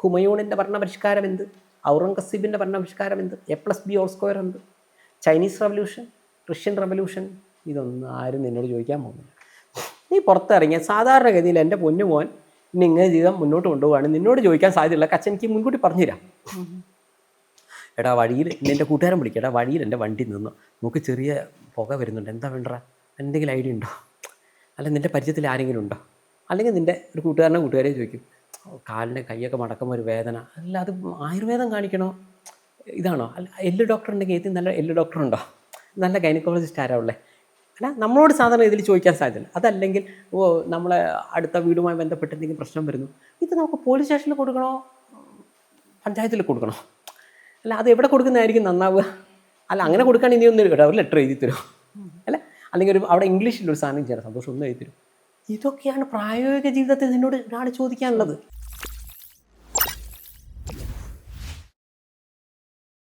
ഹുമയൂണിൻ്റെ ഭരണപരിഷ്കാരം എന്ത്, ഔറംഗസീബിൻ്റെ ഭരണപരിഷ്കാരം എന്ത്, A+B² എന്ത്, ചൈനീസ് റവല്യൂഷൻ, റഷ്യൻ റവല്യൂഷൻ, ഇതൊന്നും ആരും നിന്നോട് ചോദിക്കാൻ പോകുന്നില്ല. നീ പുറത്തിറങ്ങിയ സാധാരണഗതിയിൽ എൻ്റെ പൊന്നു മോൻ ഇനി ഇങ്ങനെ ജീവിതം മുന്നോട്ട് കൊണ്ടുപോവുകയാണ്, നിന്നോട് ചോദിക്കാൻ സാധ്യതയുള്ള അച്ഛൻ എനിക്ക് മുൻകൂട്ടി പറഞ്ഞുതരാം. എടാ വഴിയിൽ എൻ്റെ കൂട്ടുകാരൻ വിളിക്കുക, എടാ വഴിയിൽ എൻ്റെ വണ്ടി നിന്ന് നമുക്ക് ചെറിയ പുക വരുന്നുണ്ട്, എന്താ വേണ്ട, എന്തെങ്കിലും ഐഡിയ ഉണ്ടോ, അല്ലെങ്കിൽ നിൻ്റെ പരിചയത്തിൽ ആരെങ്കിലും ഉണ്ടോ, അല്ലെങ്കിൽ നിൻ്റെ ഒരു കൂട്ടുകാരെ ചോദിക്കും, കാലിൻ്റെ കൈയൊക്കെ മടക്കുമ്പോൾ ഒരു വേദന, അല്ല അത് ആയുർവേദം കാണിക്കണോ, ഇതാണോ, അല്ല എല്ല് ഡോക്ടർ ഉണ്ടെങ്കിൽ ഏത് നല്ല എല്ല് ഡോക്ടർ ഉണ്ടോ, നല്ല ഗൈനക്കോളജിസ്റ്റ് ആരാ ഉള്ളത്, അല്ല നമ്മളോട് സാധാരണ ഇതിൽ ചോദിക്കാൻ സാധ്യതയില്ല. അതല്ലെങ്കിൽ നമ്മളെ അടുത്ത വീടുമായി ബന്ധപ്പെട്ട് എന്തെങ്കിലും പ്രശ്നം വരുന്നു, ഇത് നമുക്ക് പോലീസ് സ്റ്റേഷനിൽ കൊടുക്കണോ പഞ്ചായത്തിൽ കൊടുക്കണോ, അല്ല അത് എവിടെ കൊടുക്കുന്നതായിരിക്കും നന്നാവുക, അല്ല അങ്ങനെ കൊടുക്കാൻ ഇനി ഒന്നും ഒരു ലെറ്റർ എഴുതി തരും, അല്ല അല്ലെങ്കിൽ അവിടെ ഇംഗ്ലീഷിലൊരു സാധനം ചെയ്യാൻ സന്തോഷം ഒന്ന് എഴുതി തരും. ഇതൊക്കെയാണ് പ്രായോഗിക ജീവിതത്തിൽ നിന്നോട് ഒരാൾ ചോദിക്കാനുള്ളത്.